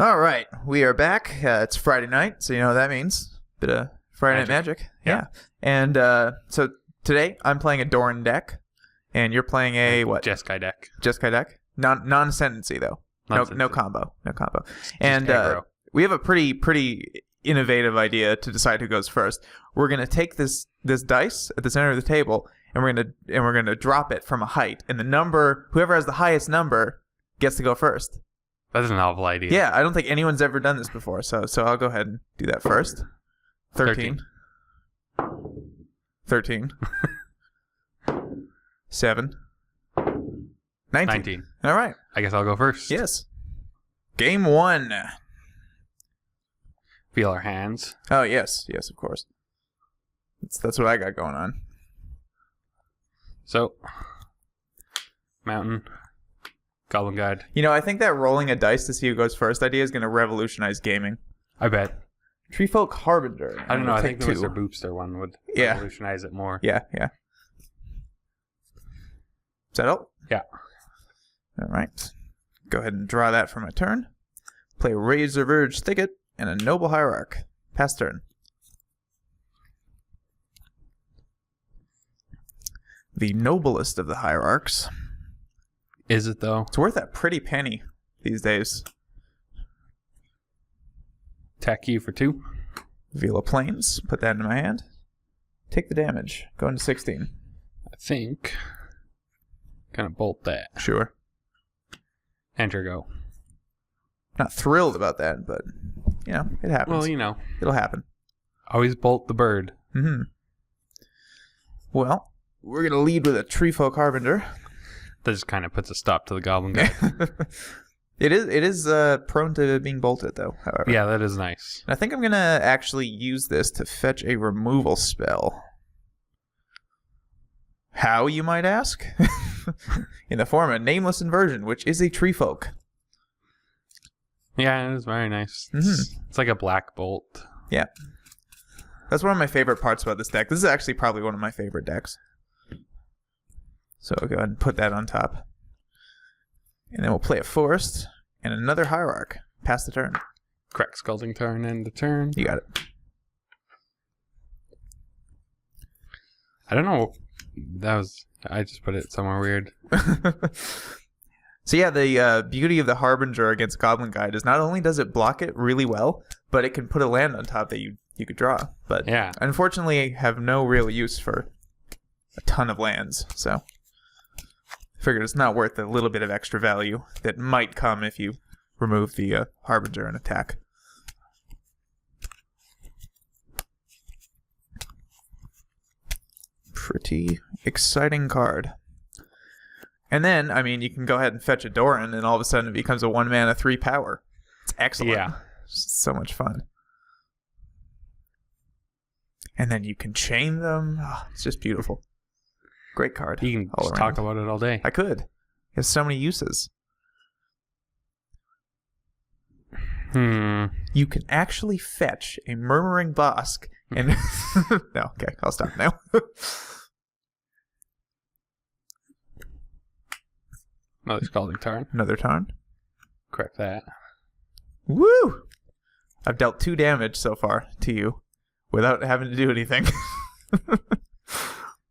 All right, we are back. It's Friday night, so you know what that means. Bit of Friday Night Magic. Yeah. And so today I'm playing a Doran deck, and you're playing a what? Jeskai deck. Jeskai deck. Non-ascendancy though. No combo. No combo. And we have a pretty innovative idea to decide who goes first. We're gonna take this dice at the center of the table, and we're gonna drop it from a height, and whoever has the highest number gets to go first. That's a novel idea. Yeah, I don't think anyone's ever done this before, so I'll go ahead and do that first. 13. 7. 19. All right. I guess I'll go first. Yes. Game 1. Feel our hands. Oh, yes. Yes, of course. That's what I got going on. So, Mountain. Goblin Guide. You know, I think that rolling a dice to see who goes first idea is going to revolutionize gaming. I bet. Treefolk Harbinger. I don't know. I think the Mr. Boopster one would revolutionize it more. Yeah. Settle? Yeah. All right. Go ahead and draw that for my turn. Play Razor Verge Thicket and a Noble Hierarch. Pass turn. The noblest of the hierarchs. Is it, though? It's worth that pretty penny these days. Attack you for 2. Vila Plains. Put that in my hand. Take the damage. Go into 16. I think. Gonna bolt that. Sure. Enter go. Not thrilled about that, but, you know, it happens. Well, you know. It'll happen. Always bolt the bird. Mm-hmm. Well, we're going to lead with a Treefolk Harbinger. That just kind of puts a stop to the Goblin Guy. It is prone to being bolted, though, however. Yeah, that is nice. I think I'm going to actually use this to fetch a removal spell. How, you might ask? In the form of Nameless Inversion, which is a Treefolk. Yeah, it is very nice. Mm-hmm. It's like a black bolt. Yeah. That's one of my favorite parts about this deck. This is actually probably one of my favorite decks. So I'll go ahead and put that on top. And then we'll play a Forest and another Hierarch. Pass the turn. Correct. Scalding turn and the turn. You got it. I don't know. I just put it somewhere weird. So yeah, the beauty of the Harbinger against Goblin Guide is not only does it block it really well, but it can put a land on top that you could draw. But yeah, unfortunately have no real use for a ton of lands, so I figured it's not worth the little bit of extra value that might come if you remove the Harbinger and attack. Pretty exciting card. And then, I mean, you can go ahead and fetch a Doran, and all of a sudden it becomes a 1-mana 3 power. It's excellent. Yeah. It's so much fun. And then you can chain them. Oh, it's just beautiful. Great card. You can just talk about it all day. I could. It has so many uses. You can actually fetch a Murmuring Bosk and... No, okay, I'll stop now. Another Scalding turn. Another turn. Correct that. Woo! I've dealt 2 damage so far to you without having to do anything.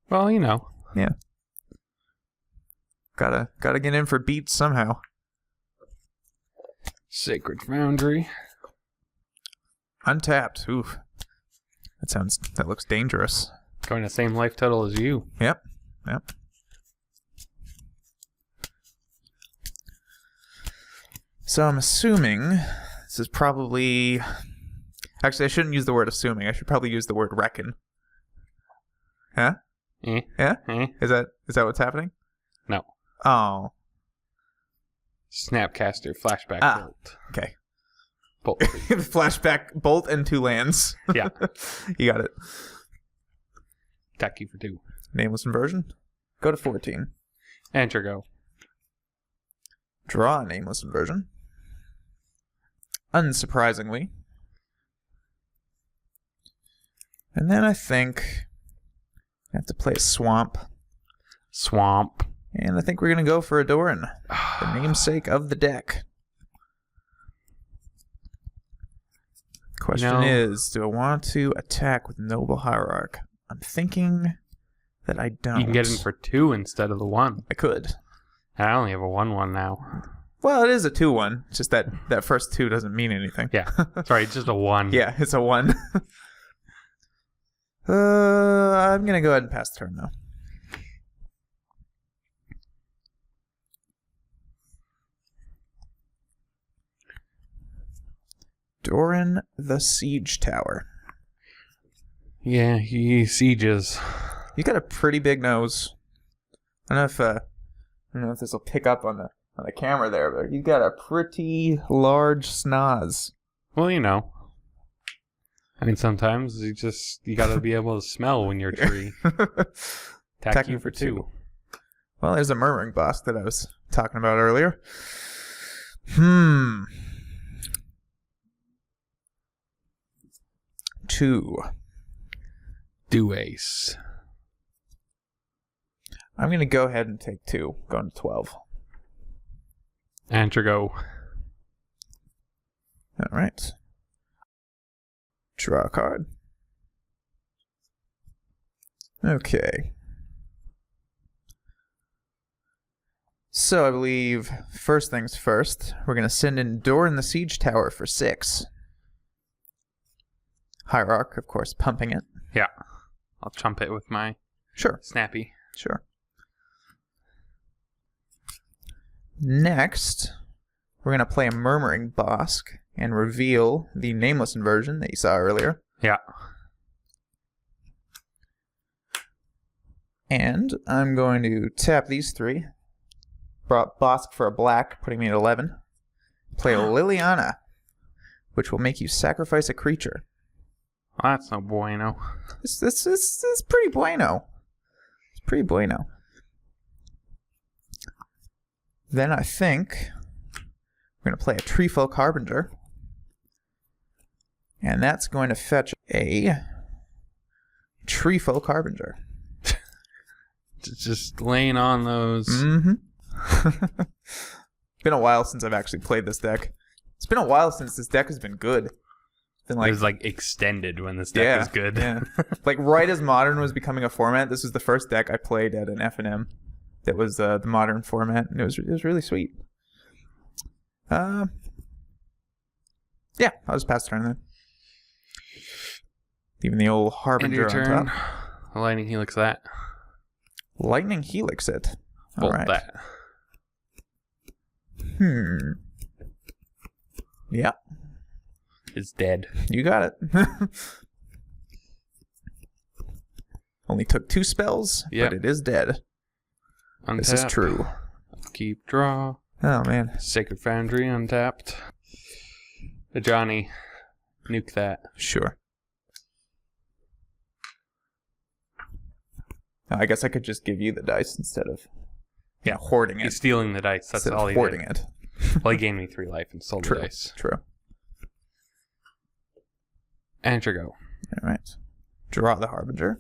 Well, you know. Yeah. Gotta get in for beats somehow. Sacred Foundry. Untapped. Oof. That looks dangerous. Going the same life total as you. Yep. So I'm assuming this is probably... Actually, I shouldn't use the word assuming. I should probably use the word reckon. Huh? Yeah? Is that what's happening? No. Oh. Snapcaster, Flashback Bolt. Okay. Bolt. Flashback Bolt and 2 lands. Yeah. You got it. Attack you for 2. Nameless Inversion. Go to 14. Enter go. Draw a Nameless Inversion. Unsurprisingly. And then I think I have to play a Swamp. And I think we're going to go for a Doran, the namesake of the deck. Question is, do I want to attack with Noble Hierarch? I'm thinking that I don't. You can get in for 2 instead of the 1. I could. I only have a 1/1 now. Well, it is a 2/1. It's just that first 2 doesn't mean anything. Yeah. Sorry, it's just a 1. Yeah, it's a 1. I'm going to go ahead and pass the turn, though. Doran the Siege Tower. Yeah, he sieges. You got a pretty big nose. I don't know if this will pick up on the camera there, but you got a pretty large snoz. Well, you know. I mean, sometimes you gotta be able to smell when you're a tree. Attacking for 2. Well, there's a murmuring boss that I was talking about earlier. 2. Do ace. I'm going to go ahead and take 2, going to 12. Antrigo. All right. Draw a card. Okay. So I believe, first things first, we're going to send in Doran the Siege Tower for 6. Hierarch, of course, pumping it. Yeah. I'll chump it with my snappy. Sure. Next, we're going to play a Murmuring Bosk and reveal the nameless inversion that you saw earlier. Yeah. And I'm going to tap these 3. Brought Bosk for a black, putting me at 11. Play Liliana, which will make you sacrifice a creature. Well, that's no bueno. This is pretty bueno. It's pretty bueno. Then I think we're going to play a Treefolk Harbinger. And that's going to fetch a Treefolk Harbinger. Just laying on those. Mm-hmm. It's been a while since I've actually played this deck. It's been a while since this deck has been good. It's been it was like extended when this deck was good. Yeah. Like right as Modern was becoming a format, this was the first deck I played at an F&M that was the Modern format, and it was really sweet. Yeah, I'll just pass the turn then. Even the old Harbinger on top. Lightning Helix that. Lightning Helix it. Bolt right. that. Yeah. It's dead. You got it. Only took 2 spells, but it is dead. Untap. This is true. Keep draw. Oh, man. Sacred Foundry untapped. Johnny, nuke that. Sure. I guess I could just give you the dice instead of hoarding it. He's stealing the dice. That's instead all of he hoarding did. it. Well, he gained me 3 life and sold the dice. True. Antrigo. All right. Draw the Harbinger.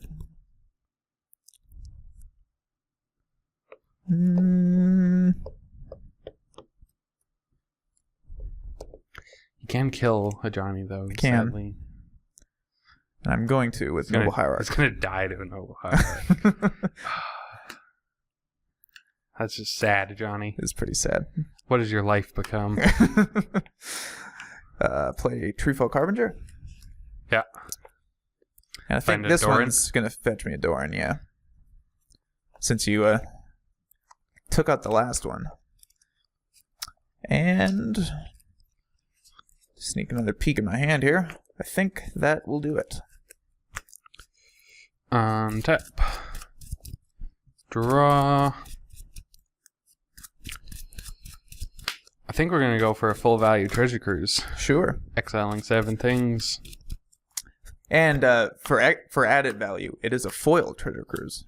You can kill a Johnny, though, sadly. And I'm going to with Noble Hierarch. He's going to die to a Noble Hierarch. That's just sad, Johnny. It's pretty sad. What does your life become? Play Treefolk Harbinger. Yeah. And I think this one's going to fetch me a Doran, yeah. Since you took out the last one. And sneak another peek in my hand here. I think that will do it. Untap. Draw. I think we're going to go for a full value treasure cruise. Sure. Exiling 7 things. And for added value, it is a foil treasure cruise.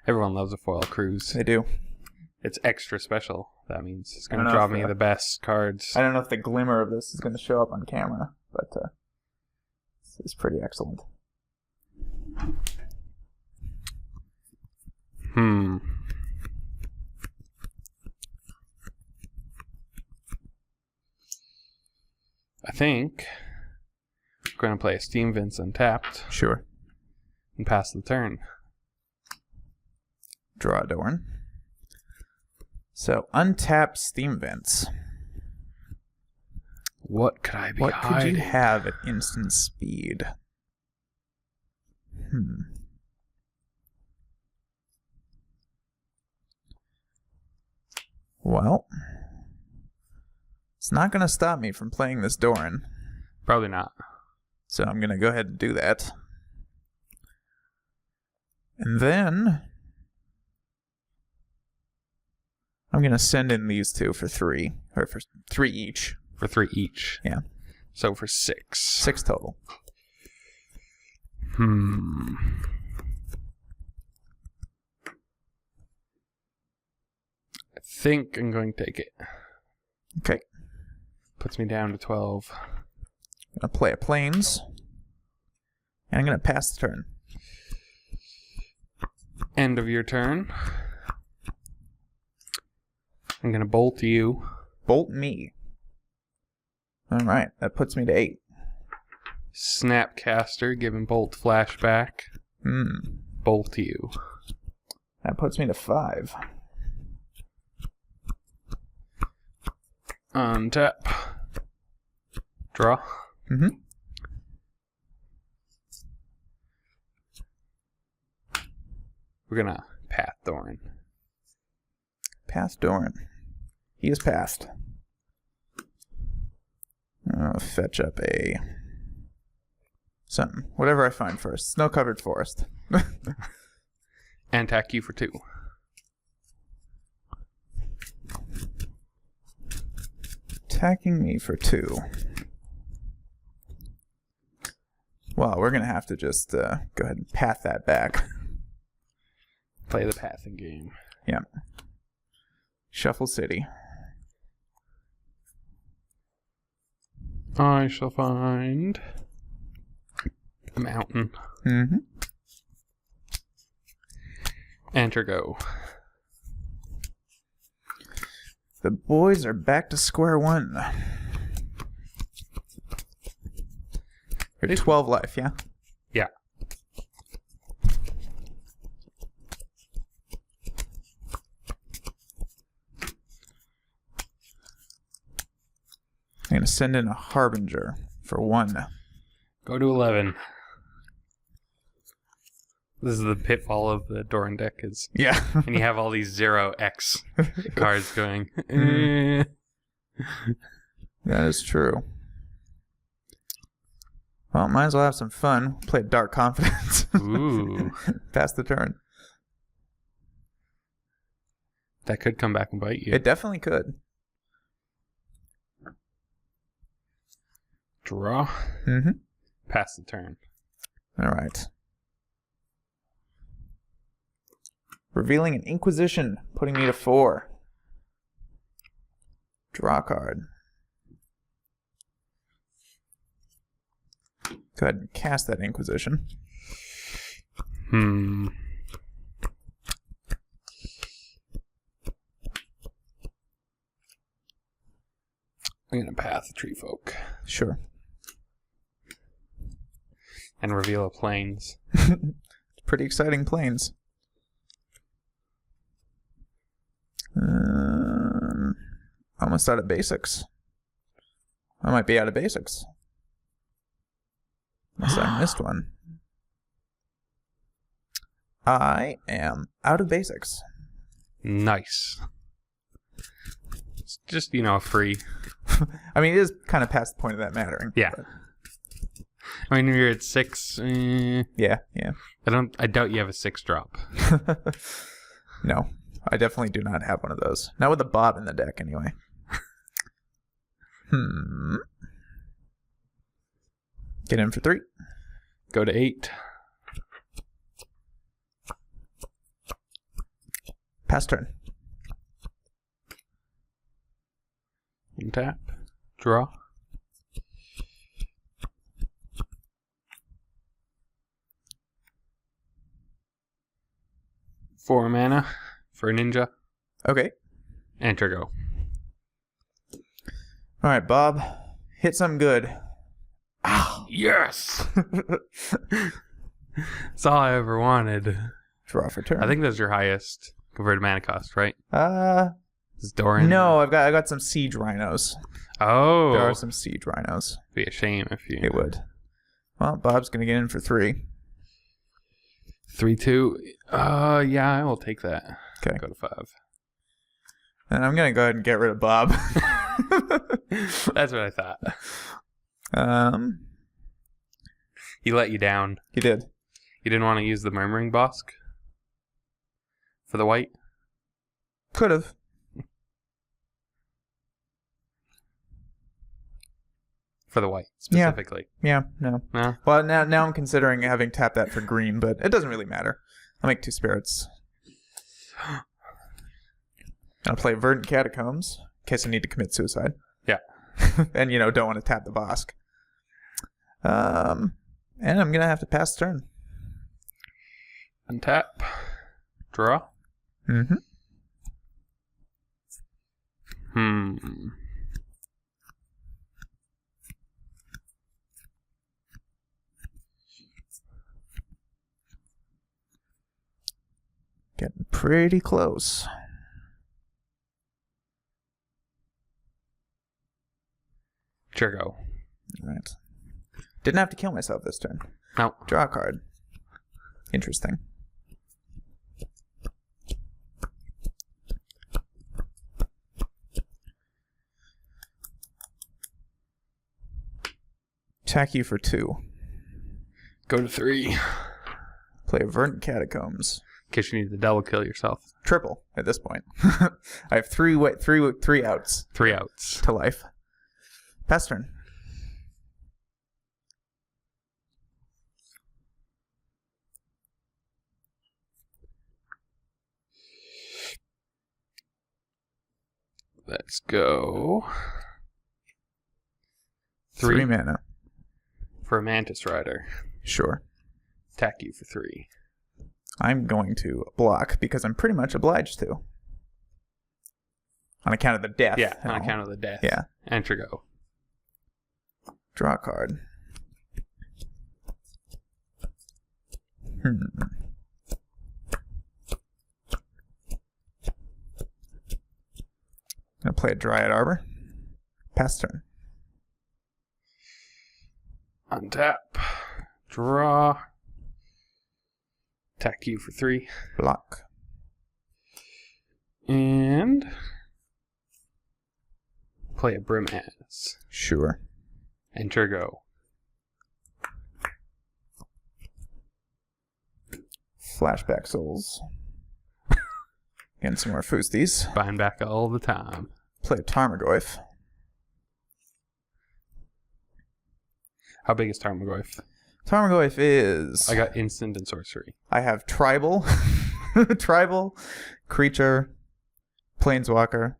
Everyone loves a foil cruise. They do. It's extra special. That means it's going to draw me the best cards. I don't know if the glimmer of this is going to show up on camera, but it's pretty excellent. Hmm. think we're going to play a Steam Vince untapped. Sure. And pass the turn. Draw a Doran. So, untap Steam Vince. What could I be What hiding? could you have at instant speed? Well, it's not going to stop me from playing this Doran. Probably not. So I'm going to go ahead and do that. And then I'm going to send in these two for 3. Or for 3 each. For 3 each. Yeah. So for 6. 6 total. I think I'm going to take it. Okay. Puts me down to 12. I'm going to play a Plains. And I'm going to pass the turn. End of your turn. I'm going to bolt you. Bolt me. Alright, that puts me to 8. Snapcaster, giving bolt flashback. Bolt you. That puts me to 5. Untap. Draw. We're gonna path Doran. Path Doran. He is passed. I'll fetch up a something. Whatever I find first. Snow-covered forest. And attack you for 2. Attacking me for 2. Well, we're gonna have to just go ahead and path that back. Play the pathing game. Yeah. Shuffle City. I shall find a mountain. Enter go. The boys are back to square one. You're 12 life, yeah? Yeah. I'm going to send in a Harbinger for 1. Go to 11. This is the pitfall of the Doran deck, is Yeah. and you have all these 0x cards going. That is true. Well, might as well have some fun. Play Dark Confidence. Ooh. Pass the turn. That could come back and bite you. It definitely could. Draw. Pass the turn. All right. Revealing an Inquisition, putting me to 4. Draw a card. Go ahead and cast that Inquisition. I'm going to path the Tree Folk. Sure. And reveal a Plains. Pretty exciting planes. Almost out of basics. I might be out of basics. Unless I missed one. I am out of basics. Nice. It's just, a free. I mean, it is kind of past the point of that mattering. Yeah. But... I mean, you're at 6. Yeah. I doubt you have a 6 drop. No, I definitely do not have one of those. Not with a Bob in the deck, anyway. Get in for 3. Go to 8. Pass turn. Untap. Draw. Four mana for a ninja. Okay. Enter go. All right, Bob. Hit something good. Ow. Yes! That's all I ever wanted. Draw for turn. I think that's your highest converted mana cost, right? Is Doran? No, I got some siege rhinos. Oh. There are some siege rhinos. Be a shame if you... It would. Well, Bob's going to get in for 3. 3-2. Yeah, I will take that. Okay. Go to 5. And I'm going to go ahead and get rid of Bob. That's what I thought. He let you down. He did. You didn't want to use the Murmuring Bosk for the white? Could have. For the white, specifically. Yeah, no. No? Well, now I'm considering having tapped that for green, but it doesn't really matter. I'll make 2 spirits. I'll play Verdant Catacombs, in case I need to commit suicide. Yeah. And, don't want to tap the Bosk. And I'm going to have to pass turn. Untap. Draw. Mm-hmm. Getting pretty close. Sure, go. Right. Didn't have to kill myself this turn. No. Draw a card. Interesting. Attack you for 2. Go to 3. Play a Verdant Catacombs. In case you need to double kill yourself. Triple at this point. I have 3 outs. 3 outs. To life. Pass turn. Let's go. 3 mana. For a Mantis Rider. Sure. Attack you for 3. I'm going to block because I'm pretty much obliged to. On account of the death. Yeah, on account of the death. Yeah. Enter go. Draw a card. Gonna play a Dryad Arbor. Pass turn. Untap. Draw. Attack you for 3. Block. And play a Brimaz. Sure. Enter go. Flashback Souls. Getting some more Foosties. Buying back all the time. Play a Tarmogoyf. How big is Tarmogoyf? Tarmogoyf is... I got instant and sorcery. I have Tribal. Tribal, Creature, Planeswalker.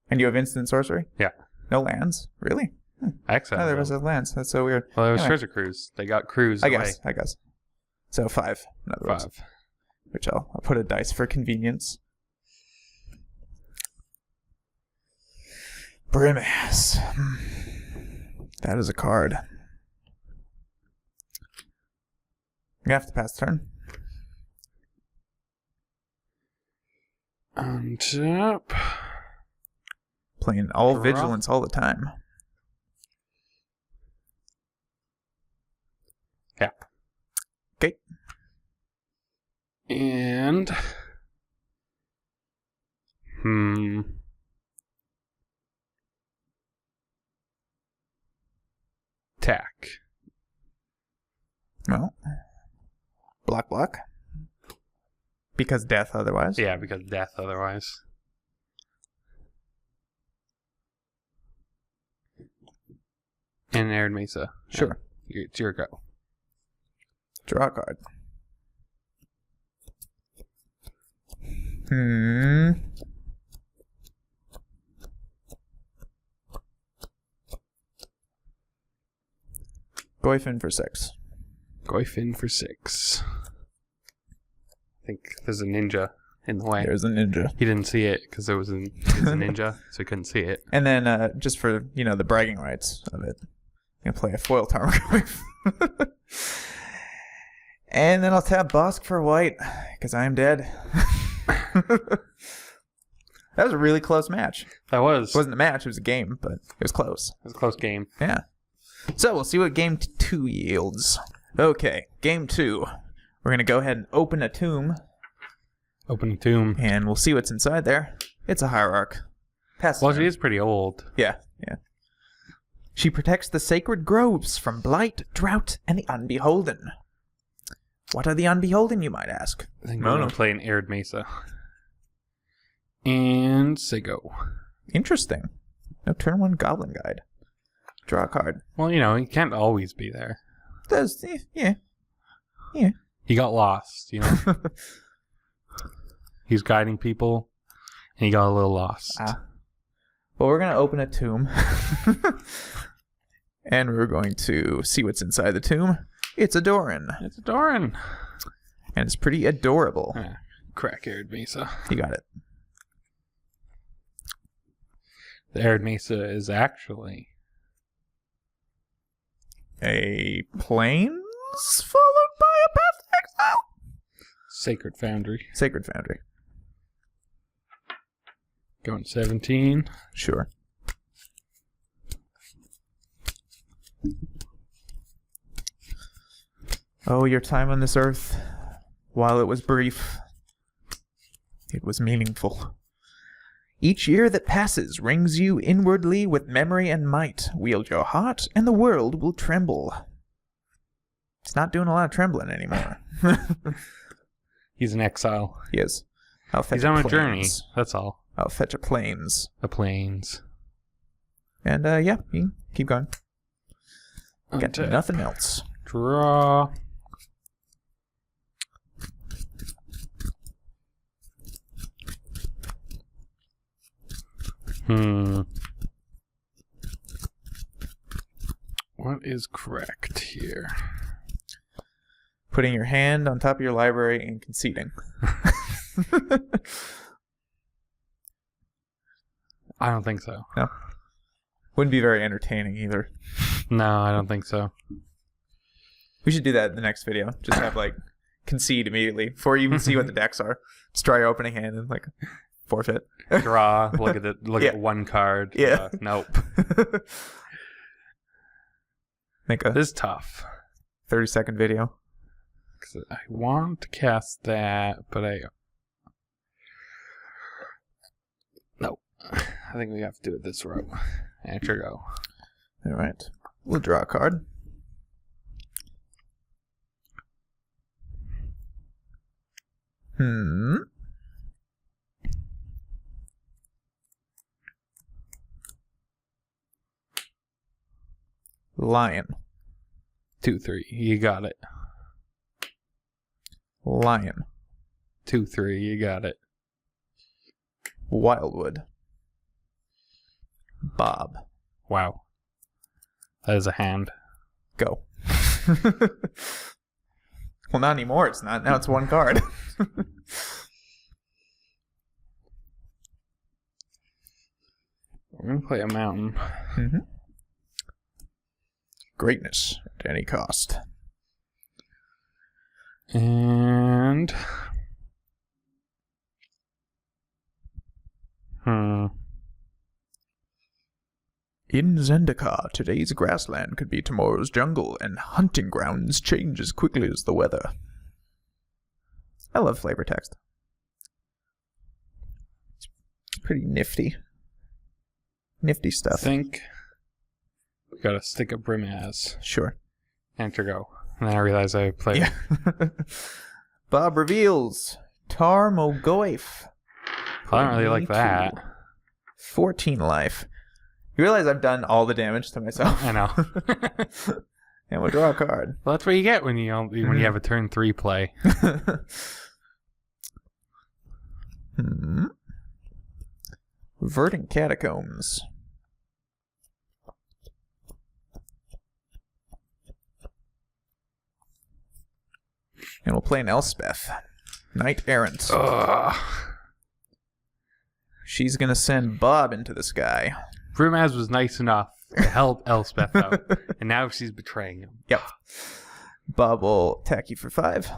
And you have instant sorcery? Yeah. No lands? Really? Excellent. Neither of us have lands. That's so weird. Well, it was Anyway. Treasure Cruise. They got Cruise I away. guess. So 5. In other words. 5. Which I'll put a dice for convenience. Brimaz. That is a card. I'm gonna have to pass turn. Untap. Playing all Draw. vigilance all the time. Yeah. Okay. And attack. Well, block. Because death otherwise. Yeah, because death otherwise. And Arid Mesa. Sure. It's your go. Draw a card. Goyfin for 6. Goyfin for 6. I think there's a ninja in the way. There's a ninja. He didn't see it because it was a ninja, so he couldn't see it. And then, just for, the bragging rights of it, I'm going to play a foil Tarmogoyf. And then I'll tap Bosk for white, because I am dead. That was a really close match. That was. It wasn't a match, it was a game, but it was close. It was a close game. Yeah. So we'll see what game 2 yields. Okay, game 2. We're going to go ahead and open a tomb. Open a tomb. And we'll see what's inside there. It's a hierarch. Well, she is pretty old. Yeah. She protects the sacred groves from blight, drought, and the unbeholden. What are the unbeholden, you might ask? I think we're going to play an Arid Mesa. And say go. Interesting. No turn 1 Goblin Guide. Draw a card. Well, he can't always be there. Yeah. He got lost, He's guiding people, and he got a little lost. Well, we're going to open a tomb. And we're going to see what's inside the tomb. It's a Doran. It's a Doran. And it's pretty adorable. Crack Arid Mesa. You got it. The Arid Mesa is actually a Plains followed by a Path to Exile. Sacred Foundry. Sacred Foundry. Going 17. Sure. Oh, your time on this earth, while it was brief, it was meaningful. Each year that passes rings you inwardly with memory and might. Wield your heart, and the world will tremble. It's not doing a lot of trembling anymore. He's in exile. He is. He's on a journey. That's all. I'll fetch a plains. A plains. And, yeah, you can keep going. Got Untap. nothing else. Draw. What is correct here? Putting your hand on top of your library and conceding. I don't think so. No? Wouldn't be very entertaining either. No, I don't think so. We should do that in the next video. Just have, concede immediately before you even see what the decks are. Just draw your opening hand and, forfeit. Draw, look at one card. Yeah. Nope. Make a This is tough. 30-second video. 'Cause I want to cast that, but Nope. I think we have to do it this route. Enter go. Alright. We'll draw a card. Lion. 2/3. You got it. Lion. 2/3. You got it. Wildwood. Bob. Wow. That is a hand. Go. Well, not anymore. It's not. Now it's one card. We're going to play a mountain. Mm-hmm. Greatness at any cost. And... In Zendikar, today's grassland could be tomorrow's jungle, and hunting grounds change as quickly as the weather. I love flavor text. It's pretty nifty. Nifty stuff. I think we got to stick a Brimaz. Sure. Enter go. And then I realized I played. Yeah. Bob reveals Tarmogoyf. I don't really like that. 14 life. You realize I've done all the damage to myself? I know. And we'll draw a card. Well, that's what you get when you have a turn 3 play. Verdant Catacombs. And we'll play an Elspeth. Knight Errant. She's going to send Bob into the sky. Brumaz was nice enough to help Elspeth out, and now she's betraying him. Yep. Bob will attack you for 5.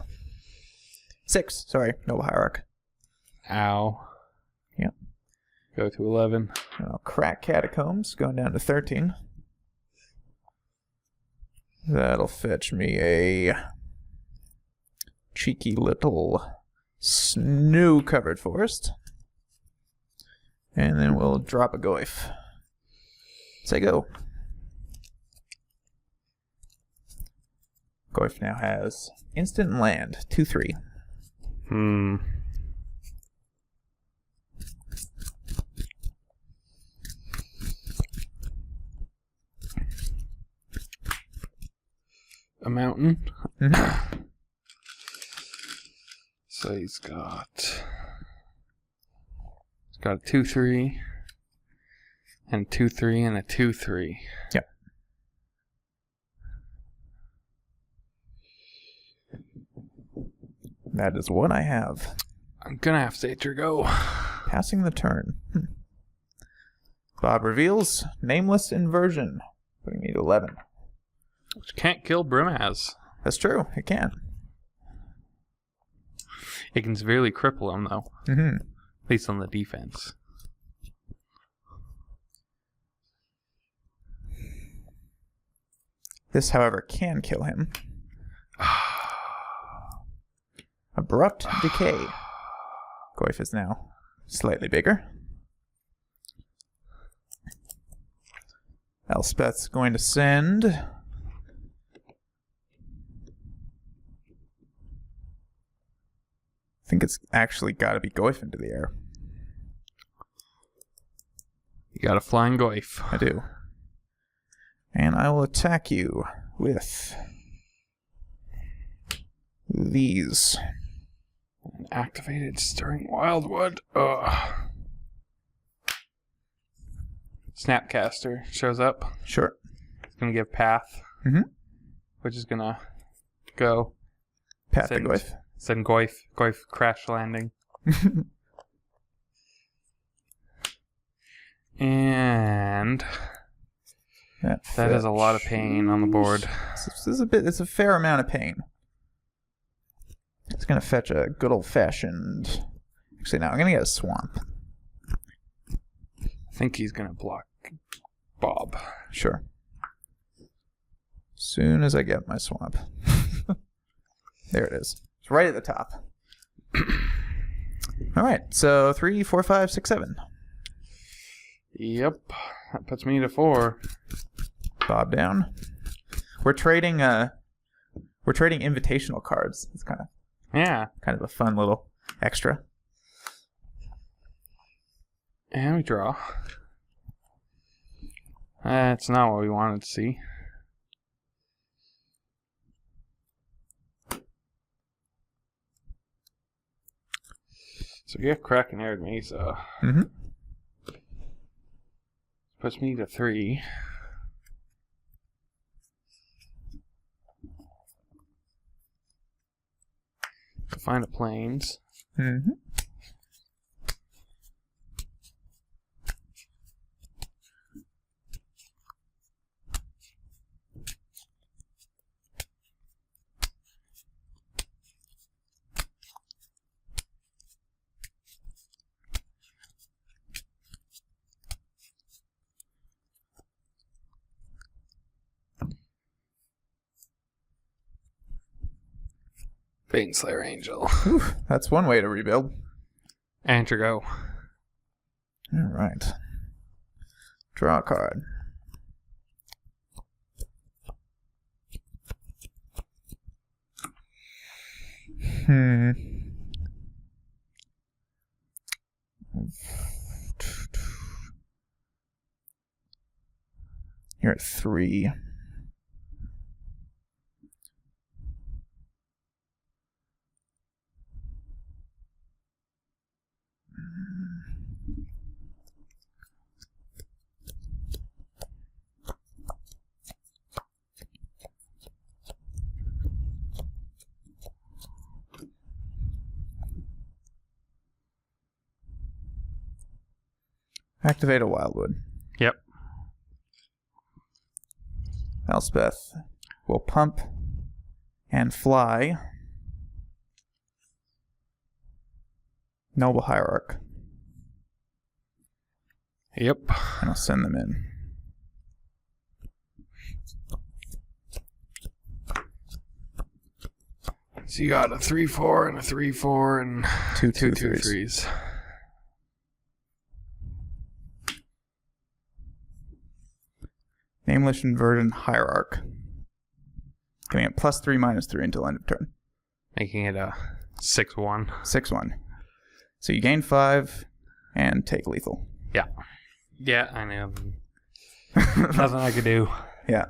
6. Sorry, Noble Hierarch. Ow. Yep. Go to 11. I'll crack Catacombs, going down to 13. That'll fetch me a cheeky little snow-covered forest. And then we'll drop a Goyf. Say go. Goyf now has instant land, 2/3. A mountain. Mm-hmm. So he's got a 2/3 and a 2/3 and a 2/3. Yep. That is what I have. I'm gonna have to hit your go. Passing the turn. Bob reveals nameless inversion, putting me to 11. Which can't kill Brumaz. That's true. It can. It can severely cripple him, though. Mm-hmm. At least on the defense. This, however, can kill him. Abrupt Decay. Goyf is now slightly bigger. Elspeth's going to send... I think it's actually got to be Goyf into the air. You got a flying Goyf. I do. And I will attack you with these. An activated Stirring Wildwood. Snapcaster shows up. Sure. It's going to give Path. Mm-hmm. Which is going to go. Path to Goyf. Send Goyf. Goyf crash landing. And that is a lot of pain on the board. It's a fair amount of pain. It's gonna fetch a good old fashioned. Actually, no, I'm gonna get a swamp. I think he's gonna block Bob. Sure. Soon as I get my swamp. There it is. It's right at the top. All right, so 3, 4, 5, 6, 7. Yep, that puts me to 4. Bob down. We're trading invitational cards. It's kind of a fun little extra. And we draw. That's not what we wanted to see. So we have Kraken Arid Mesa. Mm-hmm. Puts me to 3. To find a plains. Mm-hmm. Baneslayer Angel. Whew, that's one way to rebuild. And to go. All right. Draw a card. You're at 3. Activate a Wildwood. Yep. Elspeth will pump and fly. Noble Hierarch. Yep. And I'll send them in. So you got a 3/4 and a 3/4 and two 2/3s. Nameless Inversion Hierarch. Giving it +3/-3 until end of turn. Making it a 6/1. 6/1. So you gain 5 and take lethal. Yeah. Yeah, I know. Nothing I could do. Yeah.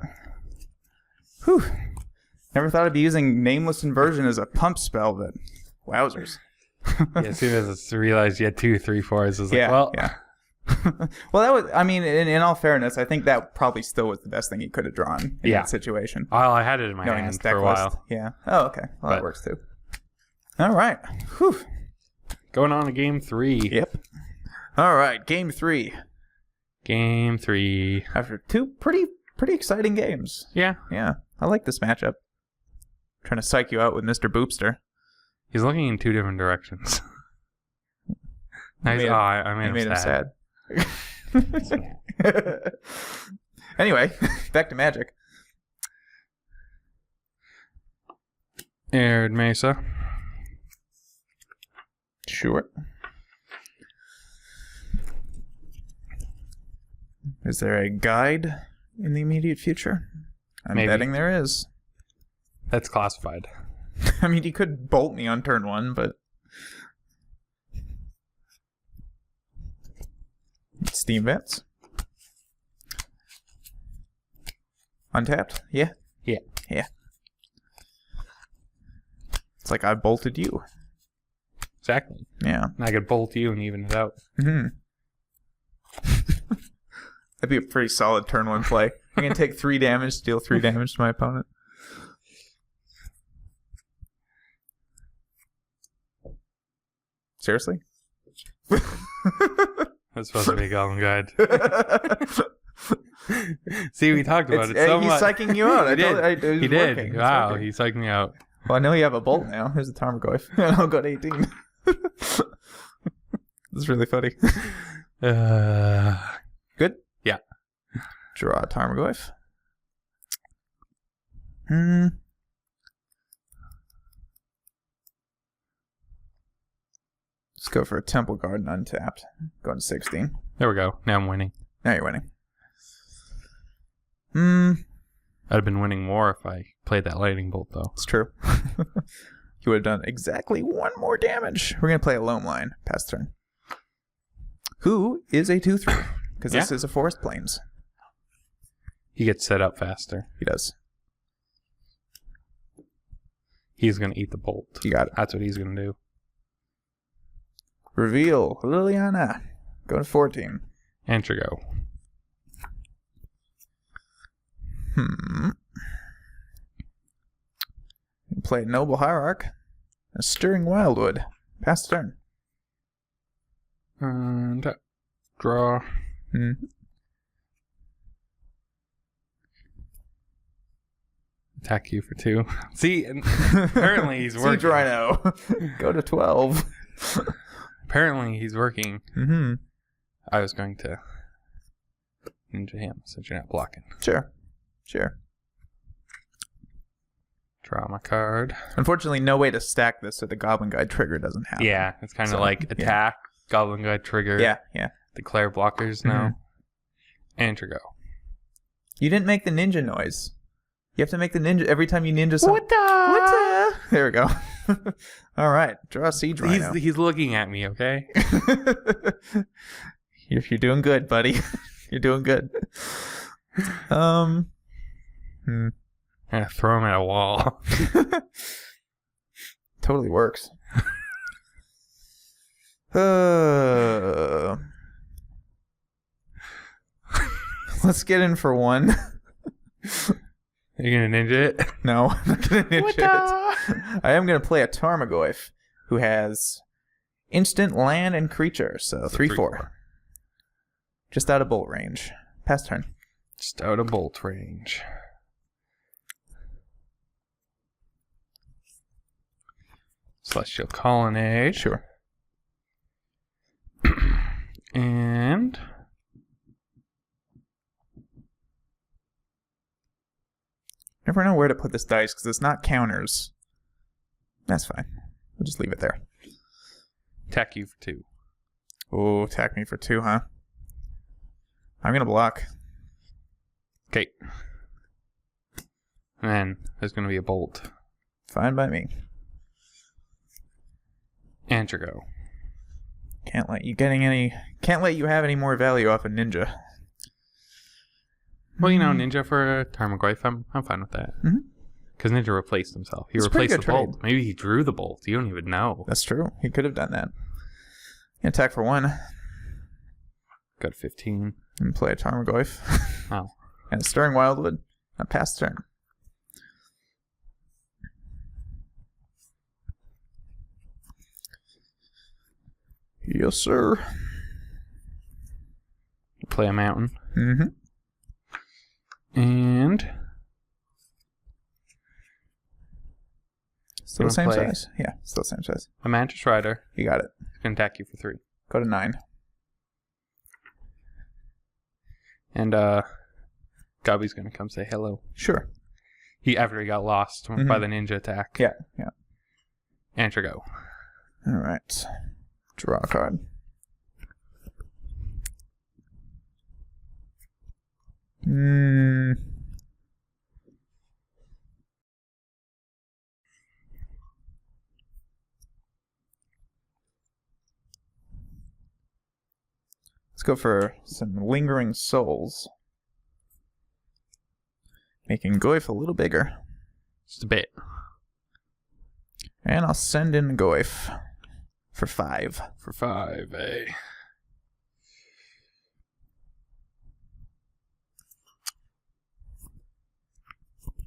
Whew. Never thought I'd be using Nameless Inversion as a pump spell, but wowzers. Yeah, as soon as I realized you had 2 3/4s, I was like, Yeah, well. yeah. Well, that was, I mean, in all fairness, I think that probably still was the best thing he could have drawn in that situation. Well, I had it in my Knowing hand his deck for a list. while. Yeah. Oh, okay. Well, that works too. All right. Whew. Going on to game 3. Yep. All right. Game 3. Game 3. After 2 pretty exciting games. Yeah. Yeah. I like this matchup. Trying to psych you out with Mr. Boopster. He's looking in 2 different directions. Nice. I made him sad. Anyway, back to Magic. Aired Mesa. Sure. Is there a guide in the immediate future? I'm betting there is. That's classified. I mean, he could bolt me on turn 1, but... Steam Vents. Untapped? Yeah. Yeah. Yeah. It's like I bolted you. Exactly. Yeah. And I could bolt you and even it out. Mm-hmm. That'd be a pretty solid turn 1 play. I'm going to take 3 damage, deal 3 damage to my opponent. Seriously? That's supposed to be a Goblin Guide. See, we talked about it so he's much. He's psyching you out. He did. Wow, he's psyching me out. Well, I know you have a bolt now. Here's a Tarmogoyf. And I'll go to 18. This is really funny. Good? Yeah. Draw a Tarmogoyf. Let's go for a Temple Garden untapped. Going to 16. There we go. Now I'm winning. Now you're winning. I'd have been winning more if I played that Lightning Bolt, though. It's true. You would have done exactly 1 more damage. We're going to play a Loam Line. Pass turn. Who is a 2/3? Because this is a Forest Plains. He gets set up faster. He does. He's going to eat the bolt. You got it. That's what he's going to do. Reveal Liliana. Go to 14. Antrigo. Play a Noble Hierarch. A Stirring Wildwood. Pass turn. And draw. Attack you for 2. See, apparently he's working. Siege Rhino. Go to 12. Apparently he's working. Mm-hmm. I was going to ninja him since you're not blocking. Sure. Draw my card. Unfortunately, no way to stack this so the Goblin Guide trigger doesn't happen. Yeah, it's kind of like attack, Goblin Guide trigger. Yeah. Declare blockers now. Antrigo. You didn't make the ninja noise. You have to make the ninja every time you ninja something. What the? There we go. All right. Draw a Siege Rhino. He's looking at me, okay? You're doing good, buddy. You're doing good. I'm going to throw him at a wall. Totally works. Let's get in for 1. Are you going to ninja it? No, I'm not going to ninja it. I am going to play a Tarmogoyf who has instant land and creature, so 3/4. Just out of bolt range. Pass turn. Just out of bolt range. Celestial Colonnade. Sure. And Never know where to put this dice because it's not counters. That's fine. We'll just leave it there. attack you for 2. Oh, attack me for 2, huh? I'm gonna block. Okay. And then there's going to be a bolt. Fine by me. And your go. Can't let you have any more value off a ninja. Well, you know, ninja for a Tarmogoyf, I'm fine with that. Because ninja replaced himself. He replaced the bolt. Maybe he drew the bolt. You don't even know. That's true. He could have done that. Attack for 1. Got 15. And play a Tarmogoyf. Oh. And a Stirring Wildwood. A pass turn. Yes, sir. Play a mountain. Mm-hmm. And still the same size. Yeah, still the same size. A Mantis Rider. You got it. It's going to attack you for 3. Go to 9. And Gubby's going to come say hello. Sure. After he got lost by the ninja attack. Yeah, yeah. And your go. All right. Draw a card. Let's go for some Lingering Souls. Making Goyf a little bigger. Just a bit. And I'll send in Goyf for 5. For 5, eh?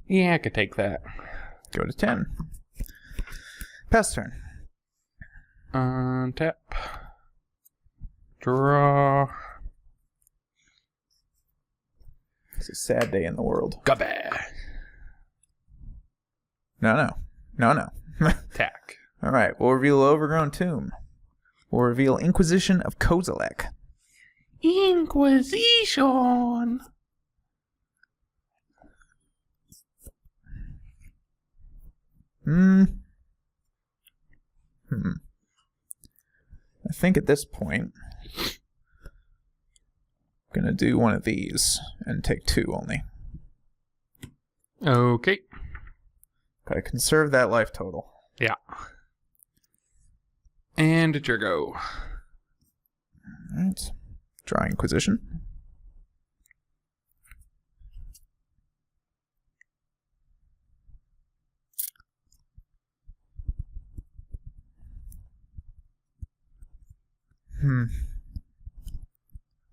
Yeah, I could take that. Go to 10. Pass turn. Untap. Draw. It's a sad day in the world. Gubby. No. Attack. All right, we'll reveal Overgrown Tomb. We'll reveal Inquisition of Kozilek. Inquisition. I think at this point, I'm gonna do one of these and take 2 only. Okay. Gotta conserve that life total. Yeah. And it's your go. Alright. Draw Inquisition.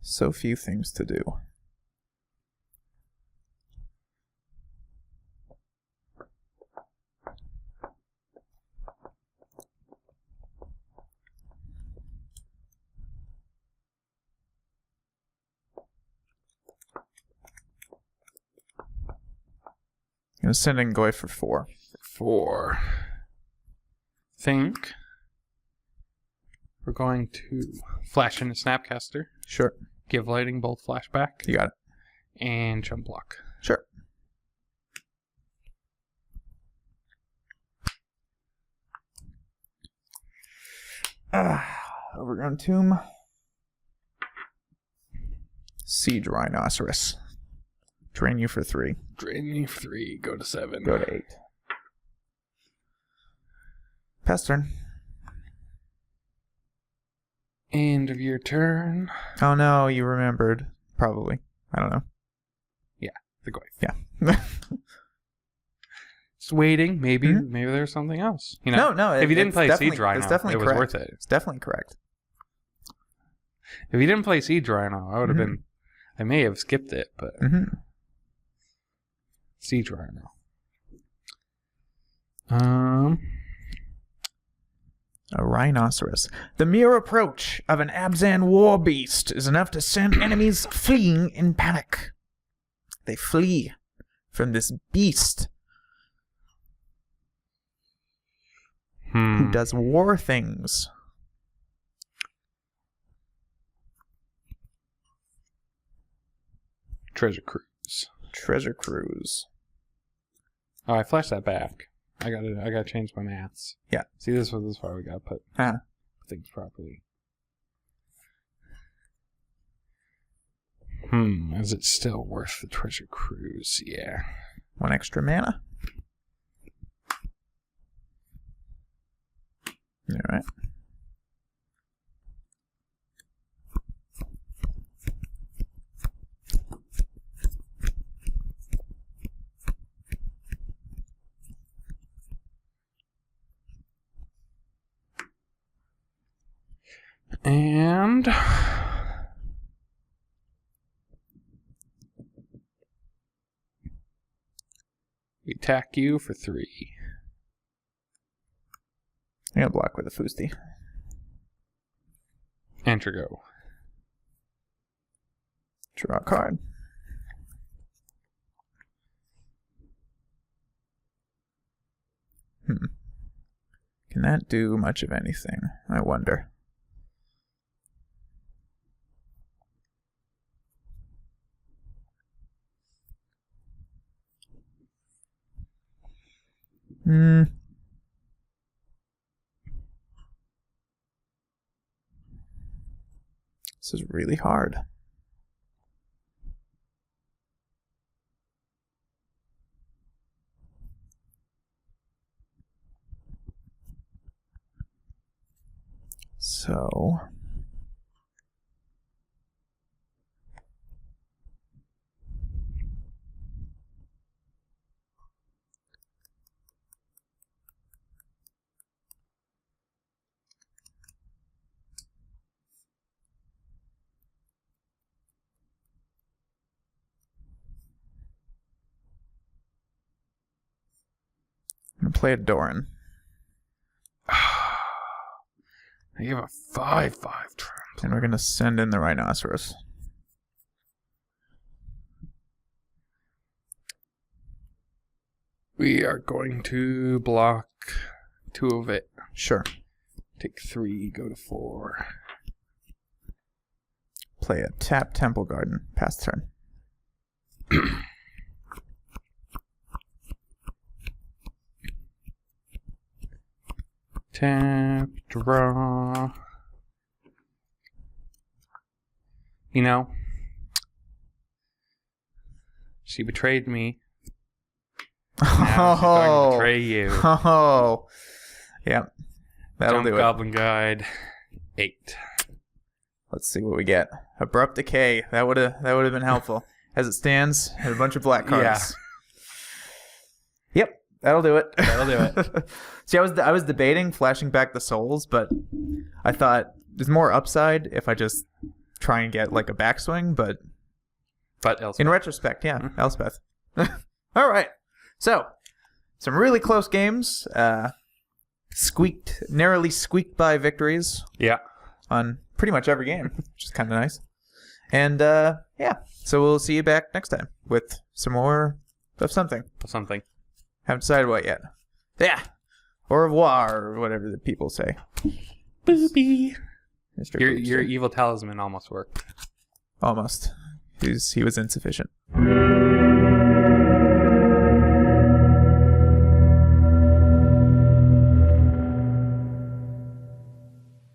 So few things to do. I'm gonna send in Goy for 4. 4. Think we're going to flash in a Snapcaster. Sure. Give Lightning Bolt flashback. You got it. And jump block. Sure. Overgrown Tomb. Siege Rhinoceros. Drain you for 3. Drain you for 3. Go to 7. Go to 8. Pass turn. End of your turn. Oh no, you remembered. Probably. I don't know. Yeah, the Goy. Yeah. Just waiting. Maybe there's something else. You know? No. If you didn't play Siege Rhino, definitely it was correct. worth it. It's definitely correct. If you didn't play Siege Rhino, I would have been... I may have skipped it, but... Siege Rhino. A rhinoceros. The mere approach of an Abzan war beast is enough to send enemies fleeing in panic. They flee from this beast who does war things. Treasure cruise. Treasure cruise. Oh, I flashed that back. I gotta change my maths. Yeah. See, this was why we gotta put things properly. Is it still worth the treasure cruise? Yeah. 1 extra mana. All right. And we attack you for 3. I'm gonna block with a Fusti. Enter go. Draw a card. Can that do much of anything? I wonder. This is really hard. So I'm gonna play a Doran. I give a 5/5 tramp. And we're gonna send in the rhinoceros. We are going to block 2 of it. Sure. Take 3, go to 4. Play a tap Temple Garden. Pass turn. Tap, draw. You know, she betrayed me. Now she's going to betray you. Oh, yep. That'll do it. Goblin Guide 8. Let's see what we get. Abrupt Decay. That would have been helpful. As it stands, and a bunch of black cards. Yeah. Yep, that'll do it. That'll do it. See, I was debating flashing back the souls, but I thought there's more upside if I just try and get like a backswing, but Elspeth. In retrospect, yeah, Elspeth. All right. So, some really close games. Narrowly squeaked by victories. Yeah. On pretty much every game, which is kind of nice. And yeah, so we'll see you back next time with some more of something. Haven't decided what yet. Yeah. Au revoir, or whatever the people say. Boopy. Mr. Your evil talisman almost worked. Almost. He was insufficient.